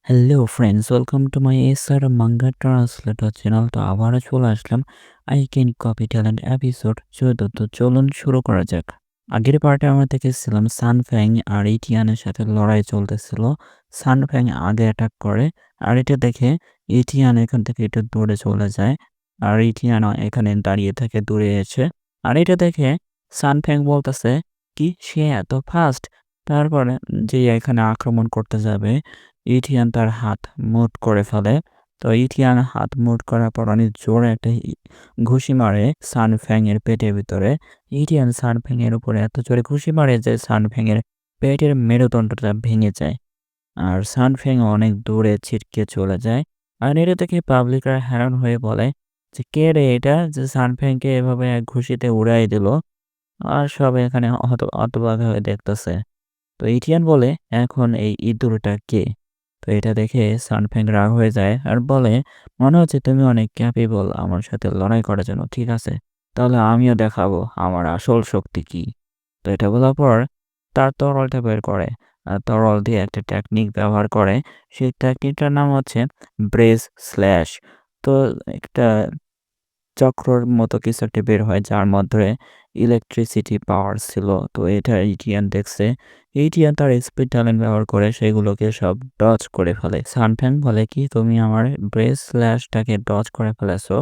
Hello friends, welcome to my SR manga translator channel. তো আবারও চলে আসলাম I can copy talent episode 14। তো চলুন শুরু করা যাক। আগের পার্টে আমরা দেখেছিলাম সানফ্যাং আর ইটিয়ানের সাথে লড়াই চলতেছিল। সানফ্যাং আগে অ্যাটাক করে, আর এটা দেখে ইটিয়ান এখান থেকে একটু দূরে চলে যায়, আর ইটিয়ান এখানে দাঁড়িয়ে থাকে দূরে এসে। আর এটা দেখে সানফ্যাং বলতেছে কি সে এত ফাস্ট। তারপরে যে এখানে আক্রমণ করতে যাবে, ইথিয়ান তার হাত মুঠ করে ফেলে। তো ইথিয়ান হাত মুঠ করার পর অনেক জোরে একটা ঘুষি মারে সানফ্যাং এর পেটের ভিতরে। ইথিয়ান সানফ্যাং এর উপরে এত জোরে ঘুষি মারে যে সানফ্যাং এর পেটের মেরুদণ্ডটা ভেঙে যায়, আর সানফ্যাং অনেক দূরে ছিটকে চলে যায়। আর এটা দেখে পাবলিকরা হ্যারান হয়ে বলে যে কে রে এটা, যে সানফ্যাংকে এভাবে এক ঘুষিতে উড়াই দিল। আর সবাই এখানে হতবাক হয়ে দেখতেছে। তো ইথিয়ান বলে, এখন এই ইঁদুরটা কে? তো এটা দেখে সানফ্যাং রাগ হয়ে যায় আর বলে, মনে হচ্ছে তুমি অনেক ক্যাপেবল আমার সাথে লড়াই করার জন্য। ঠিক আছে, তাহলে আমিও দেখাবো আমার আসল শক্তি কি। তো এটা বলার পর তার তরলটা বের করে, আর তরল দিয়ে একটা টেকনিক ব্যবহার করে। সেই টেকনিকটার নাম হচ্ছে ব্রেস স্ল্যাশ। তো একটা চক্রর মতো কিছু একটা বের হয় যার মধ্যে ইলেকট্রিসিটি পাওয়ার ছিল। তো এটা ইটিয়ান দেখছে। ইটিয়ান তার স্পিড ট্যালেন্ট ব্যবহার করে সেগুলোকে সব ডজ করে ফেলে। সানফ্যাং বলে কি তুমি আমার ব্রেস স্ল্যাশটাকে ডজ করে ফেলেছো?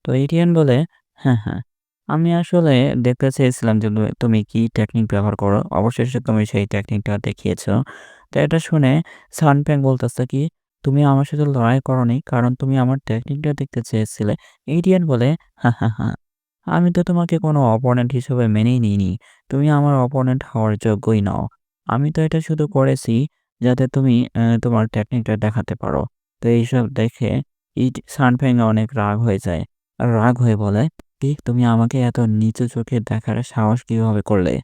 তো ইটিয়ান বলে, হ্যাঁ হ্যাঁ, আমি আসলে দেখতে চেয়েছিলাম যে তুমি কি টেকনিক ব্যবহার করো, অবশেষে তুমি সেই টেকনিকটা দেখিয়েছো। তো এটা শুনে সানফ্যাং বলতেছে কি তুমি আমার সাথে লড়াই করনি কারণ তুমি আমার টেকনিকটা দেখতে চেয়েছিলে। ইডিয়ান বলে, হা, হা, হা, আমি তো তোমাকে কোনো অপোনেন্ট হিসেবে মেনেই নিইনি। তুমি আমার অপোনেন্ট হওয়ার যোগ্যই নও। আমি তো এটা শুধু করেছি যাতে তুমি তোমার টেকনিকটা দেখাতে পারো। তো এইসব দেখে সানফ্যাং অনেক রাগ হয়ে যায়। আর রাগ হয়ে বলে, কি তুমি আমাকে এত নিচু চোখে দেখার সাহস কিভাবে করলে?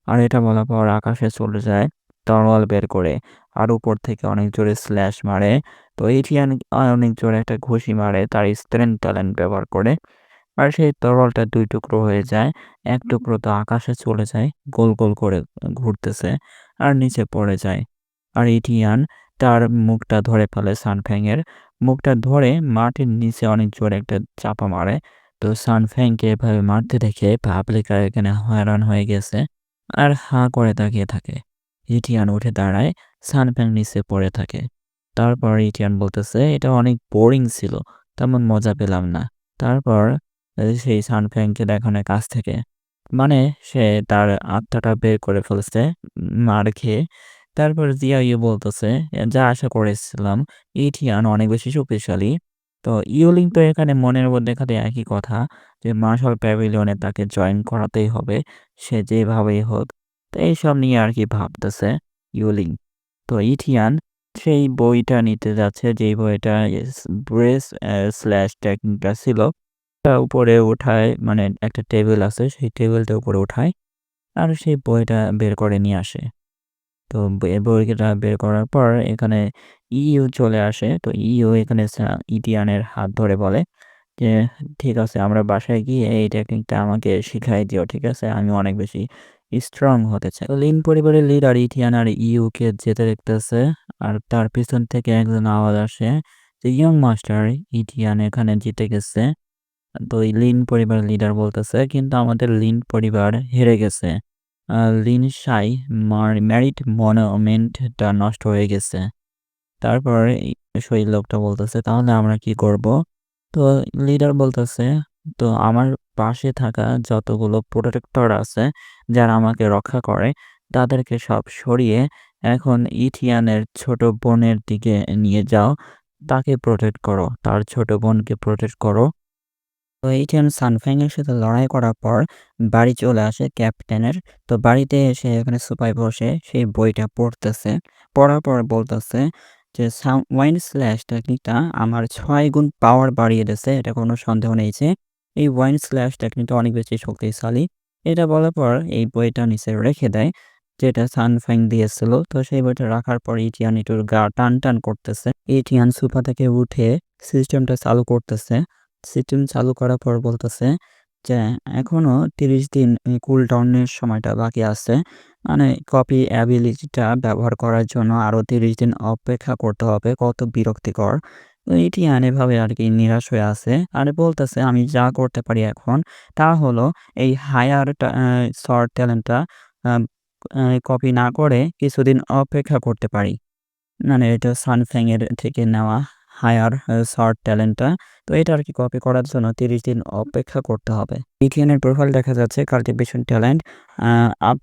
আর এটা বলার পর আকাশে চলে যায় তরোয়াল বের করে, আর উপর থেকে অনেক জোরে স্ল্যাশ মারে। তো এটিয়ান অনেক জোরে একটা ঘুষি মারে তার স্ট্রেংথ ট্যালেন্ট ব্যবহার করে। আর সেই তরলটা ২ টুকরো হয়ে যায়। ১ টুকরো তো আকাশে চলে যায়, গোল, গোল করে ঘুরতেছে আর নিচে পড়ে যায়। আর ইথিয়ান তার মুখটা ধরে ফেলে সানফ্যাং এর। মুখটা ধরে মাটির নিচে অনেক জোরে একটা চাপা মারে। তো সানফ্যাংকে এভাবে মারতে দেখে পাবলিকরা এখানে হয়রান হয়ে গেছে আর হাঁ করে তাকিয়ে থাকে। ইথিয়ান উঠে দাঁড়ায়, সানফ্যাং নিচে পড়ে থাকে। তারপর ইথিয়ান বলতেছে, এটা অনেক বোরিং ছিল, তেমন মজা পেলাম না। তারপর সেই সানফ্যাংকে দেখানোর কাছ থেকে, মানে সে তার আত্মাটা বের করে ফেলছে মার খেয়ে। তারপর জিয়াইও বলতেছে, যা আশা করেছিলাম, ইথিয়ান অনেক বেশি শক্তিশালী। তো ইউলিং তো এখানে মনের মধ্যে খালি একই কথা, যে মার্শাল প্যাভিলিয়নে তাকে জয়েন করাতেই হবে, সে যেভাবেই হোক। তো এইসব নিয়ে আর কি ভাবতেছে ইউলিং। তো ইথিয়ান সেই বইটা নিতে যাচ্ছে, যেই বইটা ব্রেস স্ল্যাশ টেকনিকটা ছিল। টা উপরে উঠায়, মানে একটা টেবিল আছে, সেই টেবিলটা উপরে উঠায় আর সেই বইটা বের করে নিয়ে আসে। তো বইটা বের করার পর এখানে ইউ চলে আসে। তো ইউ এখানে ইথিয়ানের হাত ধরে বলে যে, ঠিক আছে, আমরা বাসায় গিয়ে এই টেকনিকটা আমাকে শিখাই দিও। ঠিক আছে, আমি অনেক বেশি স্ট্রং হতে চাই। তো লিন পরিবারের লিডার ইথিয়ান আর ইউকে যেতে দেখতেছে, আর তার পিছন থেকে একজন আওয়াজ আসে যে, ইয়ং মাস্টার, ইথিয়ান এখানে জিতে গেছে। তো এই লিন পরিবারের লিডার বলতেছে, কিন্তু আমাদের লিন পরিবার হেরে গেছে। লিন সাই ম্যারিড মনুমেন্টটা নষ্ট হয়ে গেছে। তারপর সেই লোকটা বলতেছে, তাহলে আমরা কি করব? তো লিডার বলতেছে, তো আমার পাশে থাকা যতগুলো প্রোটেক্টর আছে যারা আমাকে রক্ষা করে, তাদেরকে সব সরিয়ে এখন ইথিয়ানের ছোট বোনের দিকে নিয়ে যাও। তাকে প্রোটেক্ট করো, তার ছোট বোনকে প্রোটেক্ট করো। তো এইখানে সানফ্যাং এর সাথে লড়াই করার পর বাড়ি চলে আসে ক্যাপ্টেনের। তো বাড়িতে এসে এখানে সোফায় বসে সেই বইটা পড়তেছে। পড়ার পর বলতেছে যে ওয়াইন স্ল্যাশ টেকনিকটা আমার ৬ গুণ পাওয়ার বাড়িয়ে দিয়েছে। এটা কোনো সন্দেহ নেই যে এই ওয়াইন স্ল্যাশ টেকনিকটা অনেক বেশি শক্তিশালী। এটা বলার পর এই বইটা নিচে রেখে দেয়, যেটা সানফ্যাং দিয়েছিল। তো সেই বইটা রাখার পর ইটিয়ান একটু গা টান টান করতেছে। ইটিয়ান সোফা থেকে উঠে সিস্টেমটা চালু করতেছে। সিস্টেম চালু করার পর বলতেছে যে এখনো ৩০ দিন কুল ডাউনের সময়টা বাকি আছে। মানে কপি অ্যাবিলিটিটা ব্যবহার করার জন্য আরও ৩০ দিন অপেক্ষা করতে হবে। কত বিরক্তিকর। তো ইটিয়ান এভাবে আরকি নিরাশ হয়ে আছে। আর বলতেছে আমি যা করতে পারি এখন তা হলো এই হায়ার শর্ট ট্যালেন্টটা আ আ কপি না করে কিছুদিন অপেক্ষা করতে পারি। মানে এটা সানফ্যাং এর থেকে নেওয়া হায়ার শর্ট ট্যালেন্টটা। তো এটা আরকি কপি করার জন্য ৩০ দিন অপেক্ষা করতে হবে। ইথিয়ান এর প্রোফাইল দেখা যাচ্ছে কাল্টিভেশন ট্যালেন্ট, আ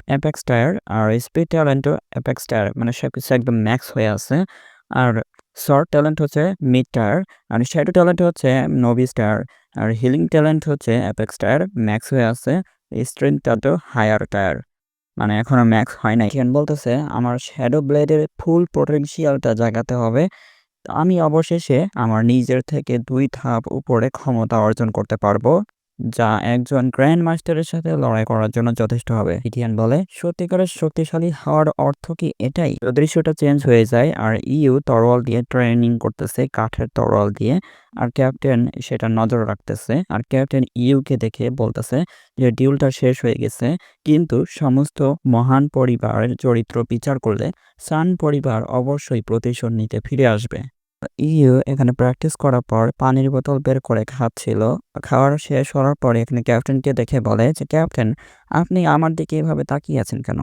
অ্যাপেক্স টায়ার আর স্পিড ট্যালেন্টও অ্যাপেক্স টায়ার মানে সবকিছু একদম ম্যাক্স হয়ে আছে। আর শর্ট ট্যালেন্ট হচ্ছে মিড টায়ার আর শ্যাডো ট্যালেন্ট হচ্ছে নোভিস টায়ার আর হিলিং ট্যালেন্ট হচ্ছে অ্যাপেক্স টায়ার ম্যাক্স হয়ে আছে। স্ট্রেংথটা তো হায়ার টায়ার। মানে এখনো ম্যাক্স হয় নাই। কেন বলতেছে আমার শ্যাডো ব্লেডের ফুল পটেনশিয়ালটা জাগাতে হবে। আমি অবশেষে আমার নিজের থেকে ২ ধাপ উপরে ক্ষমতা অর্জন করতে পারবো, যা একজন গ্র্যান্ড মাস্টারের সাথে লড়াই করার জন্য যথেষ্ট হবে। ইথিয়ান বলে, সত্যিকারের শক্তিশালী হওয়ার অর্থ কি এটাই? তো দৃশ্যটা চেঞ্জ হয়ে যায় আর ইউ তরোয়াল দিয়ে ট্রেনিং করতেছে, কাঠের তরোয়াল দিয়ে। আর ক্যাপ্টেন সেটা নজর রাখতেছে। আর ক্যাপ্টেন ইউকে দেখে বলতেছে যে ডিউলটা শেষ হয়ে গেছে। কিন্তু সমস্ত মহান পরিবারের চরিত্র বিচার করলে সান পরিবার অবশ্যই প্রতিশোধ নিতে ফিরে আসবে। ইউ এখানে প্র্যাকটিস করার পর পানির বোতল বের করে খাচ্ছিল। খাওয়ার শেষ হওয়ার পরে এখানে ক্যাপ্টেনকে দেখে বলে যে, "ক্যাপ্টেন, আপনি আমার দিকে এভাবে তাকিয়ে আছেন কেন?"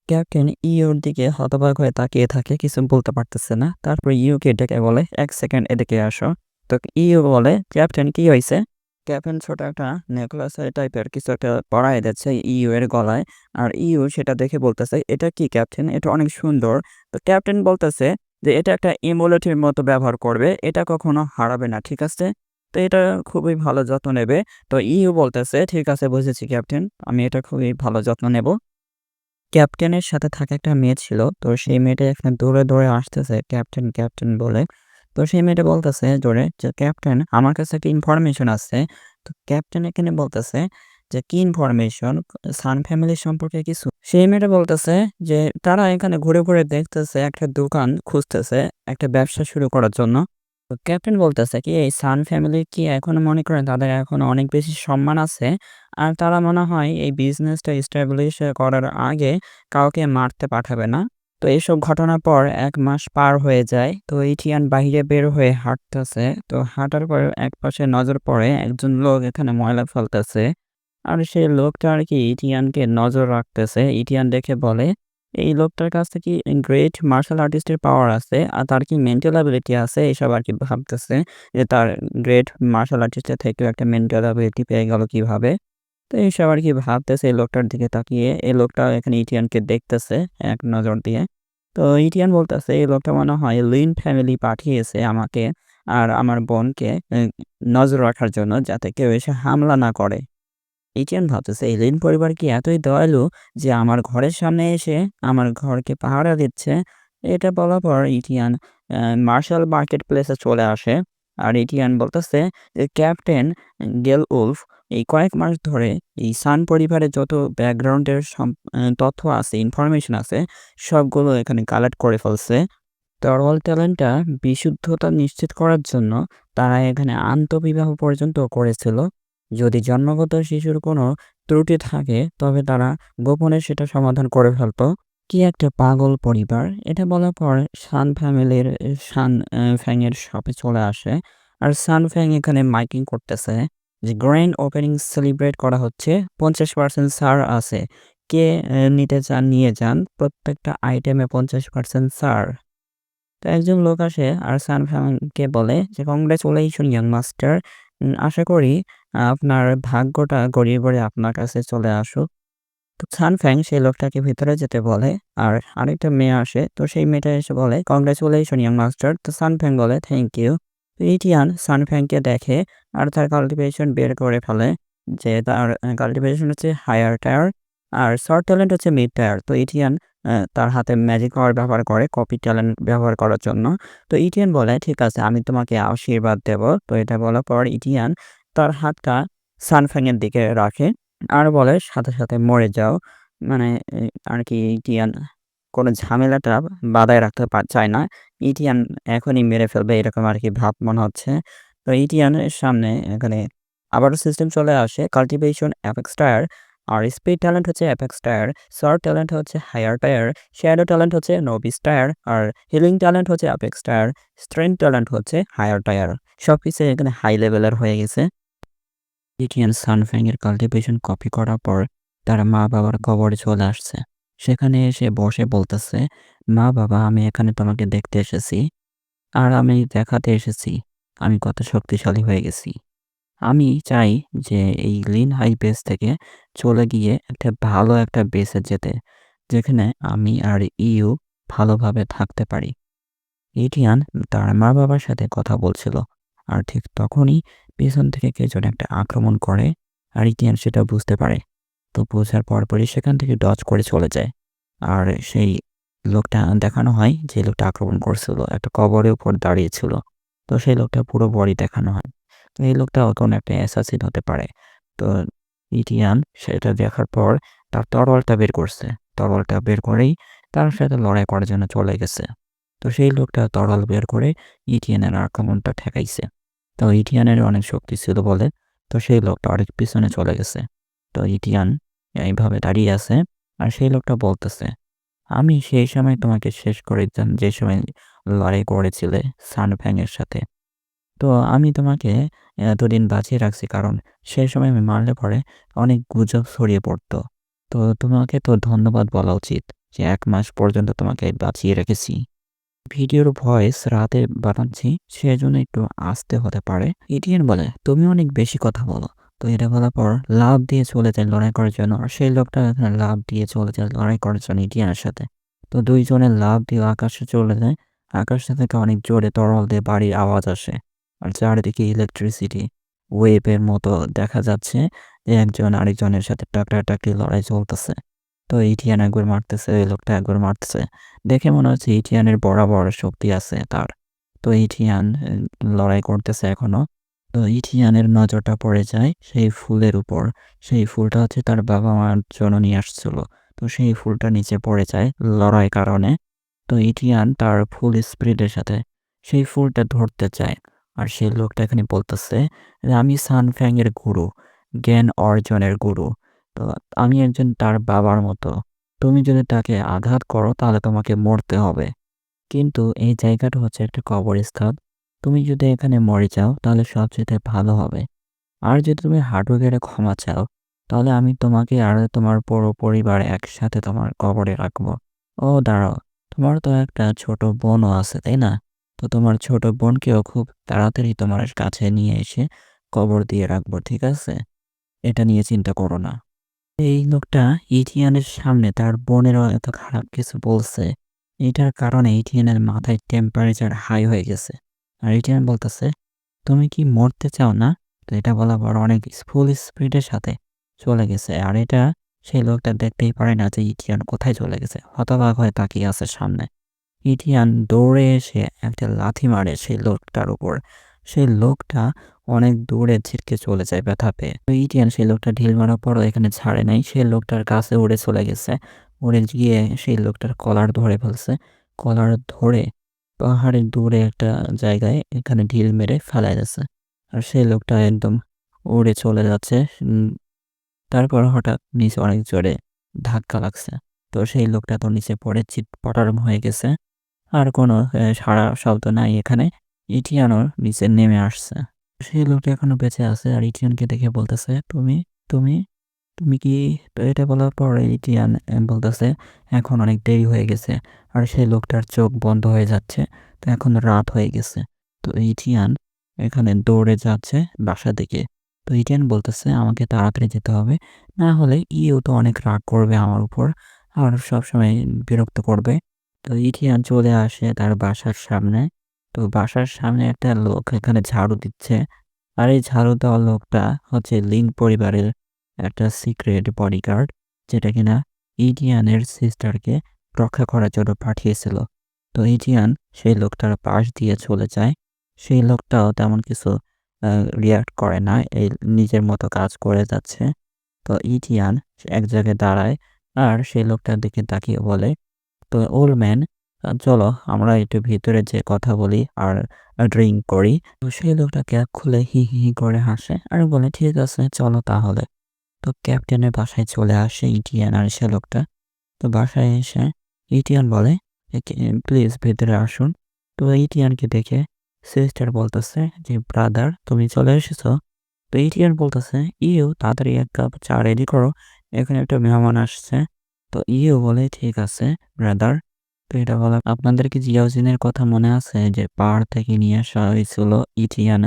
ক্যাপ্টেন ইউর দিকে হতবাক হয়ে তাকিয়ে থাকে, কিছু বলতে পারতেছে না। তারপর ইউকে ডেকে বলে, "১ সেকেন্ড এদিকে আসো।" তো ইউ বলে, "ক্যাপ্টেন কি হইছে?" ক্যাপ্টেন ছোট একটা নেকলেস টাইপের কিছু একটা পরায় দিচ্ছে ইউ এর গলায়। আর ইউ সেটা দেখে বলতেছে, "এটা কি ক্যাপ্টেন? এটা অনেক সুন্দর।" তো ক্যাপ্টেন বলতেছে যে, "এটা একটা এমুলেটের মতো ব্যবহার করবে। এটা কখনো হারাবে না। ঠিক আছে? তো এটা খুবই ভালো যত্ন নেবে।" তো ইউ বলতেছে, "ঠিক আছে বুঝেছি ক্যাপ্টেন। আমি এটা খুবই ভালো যত্ন নেব।" ক্যাপ্টেনের সাথে থাকা একটা মেয়ে ছিল। তো সেই মেয়েটা এখানে দৌড়ে, দৌড়ে আসতেছে ক্যাপ্টেন, ক্যাপ্টেন বলে। তো সেই মেয়েটা বলতেছে জোরে যে, "ক্যাপ্টেন আমার কাছে একটা ইনফরমেশন আছে।" তো ক্যাপ্টেন এখানে বলতেছে যে, "কি ইনফরমেশন? সান ফ্যামিলি সম্পর্কে কিছু?" সেই মেয়েটা বলতেছে যে, তারা এখানে ঘুরে, ঘুরে দেখতেছে একটা দোকান খুঁজতেছে একটা ব্যবসা শুরু করার জন্য। তো ক্যাপ্টেন বলতেছে কি এই সান ফ্যামিলি কি এখনো মনে করেন তাদের এখনো অনেক বেশি সম্মান আছে? আর তারা মনে হয় এই বিজনেসটা এস্টাবলিশ করার আগে কাউকে মারতে পাঠাবে না। তো এসব ঘটনার পর ১ মাস পার হয়ে যায়। তো ইথিয়ান বাহিরে বের হয়ে হাঁটতেছে। তো হাঁটার পর একপাশে নজর পড়ে একজন লোক এখানে ময়লা ফেলতেছে। আর সেই লোকটা আরকি ইথিয়ানকে নজর রাখতেছে। ইথিয়ান দেখে বলে, "এই লোকটার কাছে কি গ্রেট মার্শাল আর্টিস্টের পাওয়ার আছে? আর তার কি মেন্টাল অ্যাবিলিটি আছে?" এসব আরকি ভাবতেছে যে তার গ্রেট মার্শাল আর্টিস্টের থেকেও একটা মেন্টাল অ্যাবিলিটি পেয়ে গেল কিভাবে? তো এইসব আরকি ভাবতেছে এই লোকটার দিকে তাকিয়ে। এই লোকটা এখানে ইথিয়ানকে দেখতেছে এক নজর দিয়ে। তো ইথিয়ান বলতেছে, "এই লোকটা মনে হয় লিন ফ্যামিলি পাঠিয়েছে আমাকে আর আমার বোনকে নজর রাখার জন্য যাতে কেউ এসে হামলা না করে।" ইথিয়ান ভাবতেছে এলিয়েন পরিবার কি এতই দয়ালু যে আমার ঘরের সামনে এসে আমার ঘরকে পাহারা দিচ্ছে। এটা বলার পর ইথিয়ান মার্শাল মার্কেট প্লেসে চলে আসে। আর ইথিয়ান বলতেছে যে ক্যাপ্টেন গেল উলফ এই কয়েক মাস ধরে এই সান পরিবারের যত ব্যাকগ্রাউন্ডের তথ্য আছে, ইনফরমেশন আছে সবগুলো এখানে কালেক্ট করে ফেলছে। তরল ট্যালেন্টটা বিশুদ্ধতা নিশ্চিত করার জন্য তারা এখানে আন্তঃবিবাহ পর্যন্ত করেছিল। যদি জন্মগত শিশুর কোনো ত্রুটি থাকে তবে তারা গোপনে সেটা সমাধান করে ফেলত। কি একটা পাগল পরিবার! এটা বলার পর সান ফ্যামিলির সান ফ্যাংয়ের শপে চলে আসে। আর সান ফ্যাং এখানে মাইকিং করতেছে যে গ্র্যান্ড ওপেনিং সেলিব্রেট করা হচ্ছে। ৫০% ছাড় আছে। কে নিতে চান নিয়ে যান। প্রত্যেকটা আইটেমে ৫০% ছাড়। তো একজন লোক আসে আর সানফাংকে বলে যে, "কংগ্রাচুলেশন ইয়াং মাস্টার। আশা করি আপনার ভাগ্যটা গড়িয়ে পড়ে আপনার কাছে চলে আসুক।" তো সানফ্যাং সেই লোকটাকে ভিতরে যেতে বলে। আর আরেকটা মেয়ে আসে। তো সেই মেয়েটা এসে বলে, "কংগ্রাচুলেশন ইয়াং মাস্টার।" তো সানফ্যাং বলে, "থ্যাংক ইউ।" তো ইথিয়ান সানফ্যাংকে দেখে আর তার কাল্টিভেশন বের করে ফেলে যে তার কাল্টিভেশন হচ্ছে হায়ার টায়ার আর শর্ট ট্যালেন্ট হচ্ছে মিড টায়ার। তো ইথিয়ান তার হাতে ম্যাজিক পাওয়ার ব্যবহার করে কপি ট্যালেন্ট ব্যবহার করার জন্য। তো ইথিয়ান বলে, "ঠিক আছে আমি তোমাকে আশীর্বাদ দেব।" তো এটা বলার পর ইথিয়ান তার হাতটা সানফ্যাং এর দিকে রাখে। আর বলে, "সাথে, সাথে মরে যাও।" মানে আরকি ইথিয়ান কোনো ঝামেলাটা বাধায় রাখতে চায় না। ইথিয়ান এখনই মেরে ফেলবে এরকম আরকি ভাব মনে হচ্ছে। তো ইথিয়ানের সামনে এখানে আবারও সিস্টেম চলে আসে কাল্টিভেশন অ্যাপেক্স টায়ার আর স্পিড ট্যালেন্ট হচ্ছে অ্যাপেক্স টায়ার, শর্ট ট্যালেন্ট হচ্ছে হায়ার টায়ার, শ্যাডো ট্যালেন্ট হচ্ছে নোবিস টায়ার, আর হিলিং ট্যালেন্ট হচ্ছে অ্যাপেক্স টায়ার, স্ট্রেংথ ট্যালেন্ট হচ্ছে হায়ার টায়ার। সব কিছু এখানে হাই লেভেলের হয়ে গেছে। ইটিয়ান সানফ্যাংয়ের কাল্টিভেশন কপি করার পর তার মা বাবার কবরে চলে আসছে। সেখানে এসে বসে বলতেছে, মা বাবা আমি এখানে তোমাকে দেখতে এসেছি, আর আমি দেখাতে এসেছি আমি কত শক্তিশালী হয়ে গেছি। আমি চাই যে এই লিন হাই বেস থেকে চলে গিয়ে একটা ভালো একটা বেসে যেতে, যেখানে আমি আর ইউ ভালোভাবে থাকতে পারি। ইটিয়ান তার মা বাবার সাথে কথা বলছিল, আর ঠিক তখনই পেছন থেকে কে যেন একটা আক্রমণ করে, আর ইটিয়ান সেটা বুঝতে পারে। তো বোঝার পরপরই সেখান থেকে ডজ করে চলে যায়। আর সেই লোকটা দেখানো হয় যে লোকটা আক্রমণ করছিল একটা কবরের উপর দাঁড়িয়েছিল। তো সেই লোকটা পুরো বডি দেখানো হয়। তো এই লোকটাও কোনো একটা অ্যাসাসিন হতে পারে। তো ইটিয়ান সেটা দেখার পর তার তরোয়ালটা বের করছে। তরোয়ালটা বের করেই তার সাথে লড়াই করার জন্য চলে গেছে। তো সেই লোকটা তরোয়াল বের করে ইটিয়ানের আক্রমণটা ঠেকাইছে। তো ইটিয়ানের অনেক শক্তি ছিল বলে তো সেই লোকটা অনেক পিছনে চলে গেছে। তো ইটিয়ান এইভাবে দাঁড়িয়ে আছে, আর সেই লোকটা বলতেছে, আমি সেই সময় তোমাকে শেষ করে দিতাম যে সময় লড়াই করেছিলে সানফ্যাংয়ের সাথে। তো আমি তোমাকে এতদিন বাঁচিয়ে রাখছি কারণ সেই সময় আমি মারলে পরে অনেক গুজব ছড়িয়ে পড়তো। তো তোমাকে তো ধন্যবাদ বলা উচিত যে ১ মাস পর্যন্ত তোমাকে বাঁচিয়ে রেখেছি। ভিডিওর ভয়েস রাতে বানাচ্ছি, সেজন্য একটু আস্তে হতে পারে। ইটিএন বলে, তুমি অনেক বেশি কথা বলো। তো এটা বলার পর লাফ দিয়ে চলে যায় লড়াই করার জন্য, আর সেই লোকটা এখানে লাফ দিয়ে চলে যায় লড়াই করার জন্য ইটিএনের সাথে। তো দুইজনের লাফ দিয়ে আকাশে চলে যায়। আকাশ থেকে অনেক জোরে তরল দিয়ে বাড়ির আওয়াজ আসে, আর চারিদিকে ইলেকট্রিসিটি ওয়েভের মতো দেখা যাচ্ছে যে একজন আরেকজনের সাথে টাকরাটাকি লড়াই চলতেছে। তো ইটিএন একবার মারতেছে, ওই লোকটা একবার মারতেছে। দেখে মনে হচ্ছে ইটিয়ানের বরাবর শক্তি আছে তার। তো ইটিয়ান লড়াই করতেছে এখনো। তো ইটিয়ানের নজরটা পড়ে যায় সেই ফুলের উপর। সেই ফুলটা হচ্ছে তার বাবা-মার জন্য নিয়ে আসছিল। তো সেই ফুলটা নিচে পড়ে যায় লড়াই কারণে। তো ইটিয়ান তার ফুল স্পিডের সাথে সেই ফুলটা ধরতে চায়। আর সেই লোকটা এখানে বলতেছে যে, "আমি সানফ্যাং এর গুরু, জ্ঞান অর্জনের গুরু। তো আমি একজন তার বাবার মতো। তুমি যদি তাকে আঘাত করো তাহলে তোমাকে মরতে হবে। কিন্তু এই জায়গাটা হচ্ছে একটা কবরস্থান। তুমি যদি এখানে মরে যাও তাহলে সবচাইতে ভালো হবে। আর যদি তুমি হাঁটু গেড়ে ক্ষমা চাও তাহলে আমি তোমাকে আর তোমার পুরো পরিবার একসাথে তোমার কবরে রাখবো। ও দাঁড়াও, তোমার তো একটা ছোট বোনও আছে, তাই না? তো তোমার ছোট বোনকেও খুব তাড়াতাড়ি তোমার কাছে নিয়ে এসে কবর দিয়ে রাখবো, ঠিক আছে? এটা নিয়ে চিন্তা করো না।" এই লোকটা ইথিয়ানের সামনে তার বোনেরও এত খারাপ কিছু বলছে। এটার কারণে ইথিয়ানের মাথায় টেম্পারেচার হাই হয়ে গেছে। আর ইথিয়ান বলতেছে, তুমি কি মরতে চাও না? তো এটা বলার পর অনেক ফুল স্পিডের সাথে চলে গেছে। আর এটা সেই লোকটা দেখতেই পারে না যে ইথিয়ান কোথায় চলে গেছে। হতবাক হয়ে তাকিয়ে আছে সামনে। ইথিয়ান দৌড়ে এসে একটা লাথি মারে সেই লোকটার উপর। সেই লোকটা অনেক দূরে ছিটকে চলে যায় ব্যথা পেয়ে। তো ইথিয়ান সেই লোকটা ঢিল মারার পরও এখানে ছাড়ে নাই। সেই লোকটার কাছে উড়ে চলে গেছে। উড়ে গিয়ে সেই লোকটার কলার ধরে ফেলছে। কলার ধরে পাহাড়ের দূরে একটা জায়গায় এখানে ঢিল মেরে ফেলায় দিছে। আর সেই লোকটা একদম উড়ে চলে যাচ্ছে। তারপর হঠাৎ নিচে অনেক জোরে ধাক্কা লাগছে। তো সেই লোকটা তো নিচে পড়ে চিৎপটারম হয়ে গেছে। আর কোনো সাড়া শব্দ নাই এখানে। ইথিয়ানও নিচে নেমে আসছে। সেই লোকটা এখনো বেঁচে আছে আর ইথিয়ানকে দেখে বলতেছে, "তুমি, তুমি, তুমি কি?" তো এটা বলার পর ইথিয়ান বলতেছে, "এখন অনেক দেরি হয়ে গেছে।" আর সেই লোকটার চোখ বন্ধ হয়ে যাচ্ছে। তো এখন রাত হয়ে গেছে। তো ইথিয়ান এখানে দৌড়ে যাচ্ছে বাসার দিকে। তো ইথিয়ান বলতেছে, "আমাকে তাড়াতাড়ি যেতে হবে। না হলে ইউ তো অনেক রাগ করবে আমার উপর। আর সবসময় বিরক্ত করবে।" তো ইথিয়ান চলে আসে তার বাসার সামনে। তো বাসার সামনে একটা লোক এখানে ঝাড়ু দিচ্ছে। আর এই ঝাড়ু দেওয়া লোকটা হচ্ছে লিন পরিবারের একটা সিক্রেট বডিগার্ড, যেটা কিনা ইথিয়ানের সিস্টারকে রক্ষা করার জন্য পাঠিয়েছিল। তো ইথিয়ান সেই লোকটার পাশ দিয়ে চলে যায়। সেই লোকটাও তেমন কিছু রিঅ্যাক্ট করে না। এই নিজের মতো কাজ করে যাচ্ছে। তো ইথিয়ান এক জায়গায় দাঁড়ায় আর সেই লোকটার দিকে তাকিয়ে বলে, তো ওল্ড ম্যান, চলো আমরা একটু ভিতরে যেয়ে কথা বলি আর ড্রিংক করি। তো সেই লোকটা ক্যাপ খুলে হি হি হি করে হাসে আর বলে, ঠিক আছে চলো তাহলে। তো ক্যাপ্টেনের বাসায় চলে আসে ইটিয়ান আর সে লোকটা। তো বাসায় এসে ইটিয়ান বলে, প্লিজ ভেতরে আসুন। তো ইটিয়ানকে দেখে সিস্টার বলতেছে যে, ব্রাদার তুমি চলে এসেছো? তো ইটিয়ান বলতেছে, ইউ তাড়াতাড়ি ১ কাপ চা রেডি করো। এখানে একটা মেহমান আসছে। তো ইউ বলে, ঠিক আছে ব্রাদার। তো এটা বলে, আপনাদের কি জিয়াউজিনের কথা মনে আছে যে পাহাড় থেকে নিয়ে আসা হয়েছিল ইটিয়ান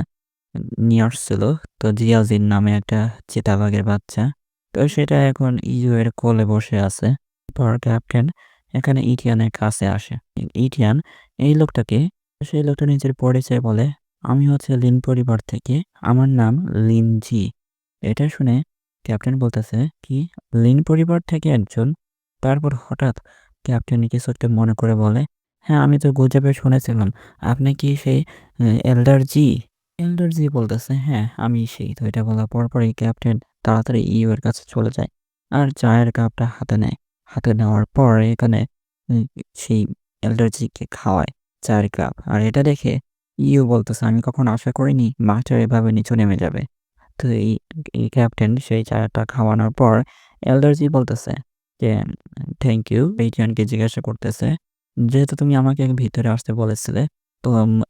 নিয়ে আসছিল? তো জিয়াউজিন নামে একটা চিতাবাঘের বাচ্চা। তো সেটা এখন ইউ এর কোলে বসে আছে। পর ক্যাপ্টেন এখানে ইটিয়ানের কাছে আসে। ইটিয়ান এই লোকটাকে, সেই লোকটা নিজের পরিচয় বলে, আমি হচ্ছে লিন পরিবার থেকে, আমার নাম লিন জি। এটা শুনে ক্যাপ্টেন বলতেছে, কি লিন পরিবার থেকে একজন? তারপর হঠাৎ ক্যাপ্টেন কিছু একটা মনে করে বলে, হ্যাঁ আমি তো গুজবে শুনেছিলাম আপনি কি সেই এল্ডার জি? এল্ডার জি বলতেছে, হ্যাঁ আমি সেই। তো এটা বলার পরপরই ক্যাপ্টেন তাড়াতাড়ি ইউ এর কাছে চলে যায় আর চায়ের কাপটা হাতে নেয়। হাতে নেওয়ার পর এখানে উম, সেই এল্ডার জিকে খাওয়ায় চায়ের কাপ। আর এটা দেখে ইউ বলতেছে, আমি কখনো আশা করিনি মাস্টার এভাবে নিচু নেমে যাবে। তো এই ক্যাপ্টেন সেই চাটা খাওয়ানোর পর এল্ডার জি বলতেছে যে, থ্যাংক ইউ। এইচএনকে জিজ্ঞাসা করতেছে, যেহেতু তুমি আমাকে ভিতরে আসতে বলেছিলে, তো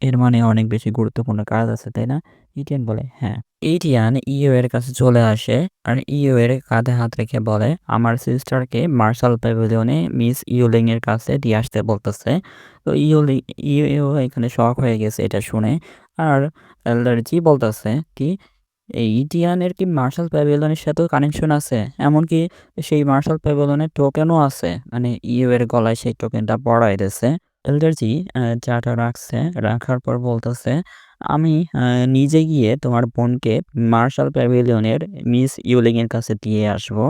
এর মানে অনেক বেশি গুরুত্বপূর্ণ কাজ আছে, তাই না? ইটিয়ান বলে, হ্যাঁ। ইটিয়ান ইউ এর কাছে চলে আসে আর ইউ এর কাঁধে হাত রেখে বলে, আমার সিস্টারকে মার্শাল প্যাভিলিয়নে মিস ইউলিং এর কাছে দিয়ে আসতে বলতেছে। তো ইউ এখানে শক হয়ে গেছে এটা শুনে। আর এল্ডার জি বলতেছে, কি এই ইটিয়ানের কি মার্শাল প্যাভিলিয়নের সাথেও কানেকশন আছে? এমনকি সেই মার্শাল প্যাভিলিয়নের টোকেনও আছে। মানে ইউ এর গলায় সেই টোকেনটা পরায় দিছে। এল্ডারজি চাটা রাখছে, রাখার পর বলতেছে, আমি নিজে গিয়ে তোমার বোনকে মার্শাল প্যাভিলিয়নের মিস ইউলিং এর কাছে দিয়ে আসবো।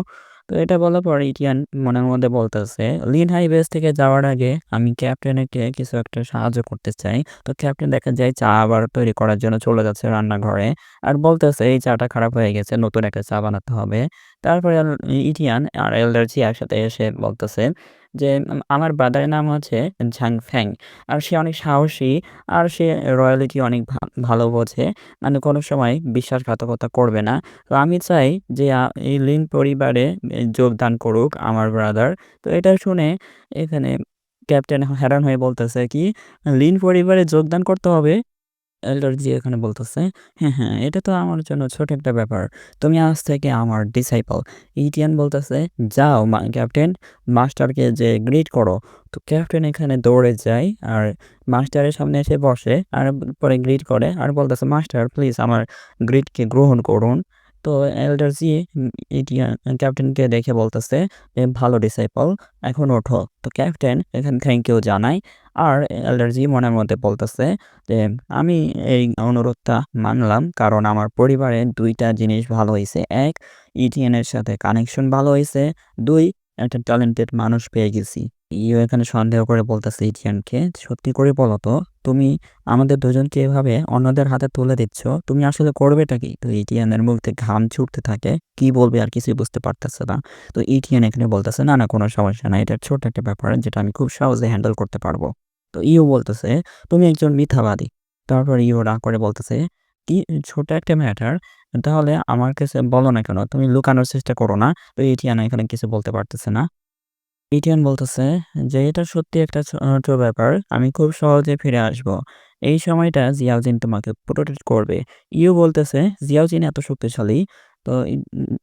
তো এটা বলার পর ইটিয়ান মনের মধ্যে বলতেছে, লিন হাই বেস থেকে যাওয়ার আগে আমি ক্যাপ্টেনকে কিছু একটা সাহায্য করতে চাই। তো ক্যাপ্টেন দেখা যায় চা আবার তৈরি করার জন্য চলে যাচ্ছে রান্নাঘরে। আর বলতেছে, এই চাটা খারাপ হয়ে গেছে, নতুন একটা চা বানাতে হবে। তারপরে ইটিয়ান আর এল্ডারজি একসাথে এসে বলতেছে যে, আমার ব্রাদারের নাম হচ্ছে ঝাং ফ্যাং। আর সে অনেক সাহসী আর সে রয়্যালিটি অনেক ভালো বোঝে। মানে কোনো সময় বিশ্বাসঘাতকতা করবে না। তো আমি চাই যে এই লিন পরিবারে যোগদান করুক আমার ব্রাদার। তো এটা শুনে এখানে ক্যাপ্টেন হ্যারান হয়ে বলতেছে, কি লিন পরিবারে যোগদান করতে হবে? এল্ডার জি এখানে বলতেছে, হ্যাঁ, হ্যাঁ, এটা তো আমার জন্য ছোট একটা ব্যাপার। তুমি আজ থেকে আমার ডিসাইপল। ইটিয়ান বলতেছে, যাও ক্যাপ্টেন, মাস্টারকে যে গ্রিট করো। তো ক্যাপ্টেন এখানে দৌড়ে যায় আর মাস্টারের সামনে এসে বসে আর পরে গ্রিট করে আর বলতেছে, মাস্টার প্লিজ আমার গ্রিটকে গ্রহণ করুন। তো এল্ডার জি ইটিয়ান ক্যাপ্টেনকে দেখে বলতেছে, ভালো ডিসাইপল, এখন ওঠো। তো ক্যাপ্টেন এখানে থ্যাংক ইউ জানায়। আর এল্ডার জি মনের মধ্যে বলতেছে যে, আমি এই অনুরোধটা মানলাম কারণ আমার পরিবারে ২ টা জিনিস ভালো হইছে। ১, ইটিএন এর সাথে কানেকশন ভালো হইছে। ২, একটা ট্যালেন্টেড মানুষ পেয়ে গেছি। ইউ এখানে সন্দেহ করে বলতেছে ইটিএনকে, সত্যি করে বলো তো, তুমি আমাদের দুজনকে এভাবে অন্যদের হাতে তুলে দিচ্ছ, তুমি আসলে করবেটা কি? তো ইটিএন এর মুখ থেকে ঘাম ছুটতে থাকে। কি বলবে আর কিছুই বুঝতে পারতেছে না। তো ইটিএন এখানে বলতেছে, না, না কোনো সমস্যা নাই। এটা ছোট একটা ব্যাপার যেটা আমি খুব সহজে হ্যান্ডেল করতে পারবো। তো ইউ বলতেছে, তুমি একজন মিথ্যাবাদী। তারপর ইউ রাগ করে বলতেছে, কি ছোট একটা ম্যাটার, তাহলে আমার কাছে বলো না কেন? তুমি লুকানোর চেষ্টা করো না। তো ইটিয়ান এখানে কিছু বলতে পারতেছে না। ইটিয়ান বলতেছে যে, এটা সত্যি একটা ছোট ব্যাপার। আমি খুব সহজে ফিরে আসবো। এই সময়টা জিয়াউজিন তোমাকে প্রোটেক্ট করবে। ইউ বলতেছে, জিয়াউজিন এত শক্তিশালী, তো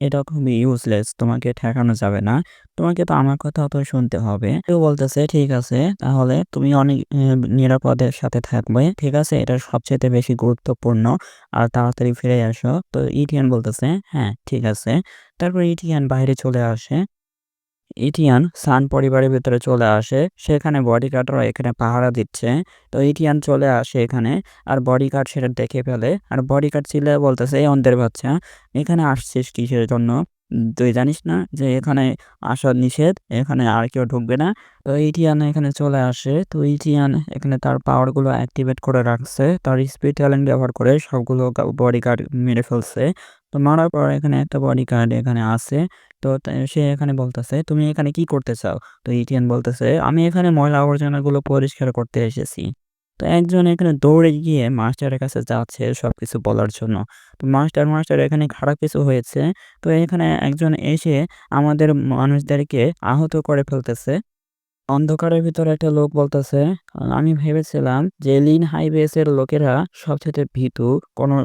এটা খুবই ইউজলেস। তোমাকে ঠেকানো যাবে না। তোমাকে তো আমার কথাও তো শুনতে হবে। ইউ বলতেছে, ঠিক আছে, তাহলে তুমি অনেক নিরাপদের সাথে থাকবে। ঠিক আছে? এটা সবচাইতে বেশি গুরুত্বপূর্ণ। আর তাড়াতাড়ি ফিরে আসো। তো ইটিয়ান বলতেছে, হ্যাঁ, ঠিক আছে। তারপর ইটিয়ান বাইরে চলে আসে। ইটিয়ান সান পরিবারের ভেতরে চলে আসে। সেখানে বডিগার্ডরা এখানে পাহারা দিচ্ছে। তো ইটিয়ান চলে আসে এখানে আর বডিগার্ড সেটা দেখে ফেলে। আর বডিগার্ড চিল্লায়ে বলতেছে, এই অন্ধের বাচ্চা, এখানে আসছিস কিসের জন্য? তুই জানিস না যে এখানে আসা নিষেধ? এখানে আর কেউ ঢুকবে না? তো ইটিয়ান এখানে চলে আসে। তো ইটিয়ান এখানে তার পাওয়ার গুলো অ্যাক্টিভেট করে রাখছে। তার স্পিড ট্যালেন্ট ব্যবহার করে সবগুলো বডিগার্ড মেরে ফেলছে। তো মারার পর এখানে একটা বডিগার্ড এখানে আছে। তো সে এখানে বলতেছে, তুমি এখানে কি করতে চাও? তো ইটিয়ান বলতেছে, আমি এখানে ময়লা আবর্জনাগুলো পরিষ্কার করতে এসেছি। তো একজন এখানে দৌড়ে গিয়ে মাস্টারের কাছে যাচ্ছে সবকিছু বলার জন্য। তো মাস্টার এখানে খারাপ কিছু হয়েছে। তো এখানে একজন এসে আমাদের মানুষদেরকে আহত করে ফেলতেছে। অন্ধকারের ভিতরে একটা লোক বলতেছে, আমি ভেবেছিলাম যে লিন হাইওয়েজের লোকেরা সবচাইতে ভীতু, কোনো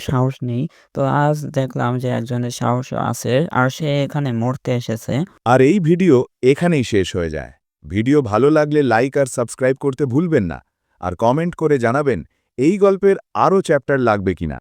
সাহস নেই। তো আজ দেখলাম যে একজনের সাহস আছে আর সে এখানে মরতে এসেছে। আর এই ভিডিও এখানেই শেষ হয়ে যায়। ভিডিও ভালো লাগলে লাইক আর সাবস্ক্রাইব করতে ভুলবেন না। আর কমেন্ট করে জানাবেন এই গল্পের আরও চ্যাপ্টার লাগবে কিনা।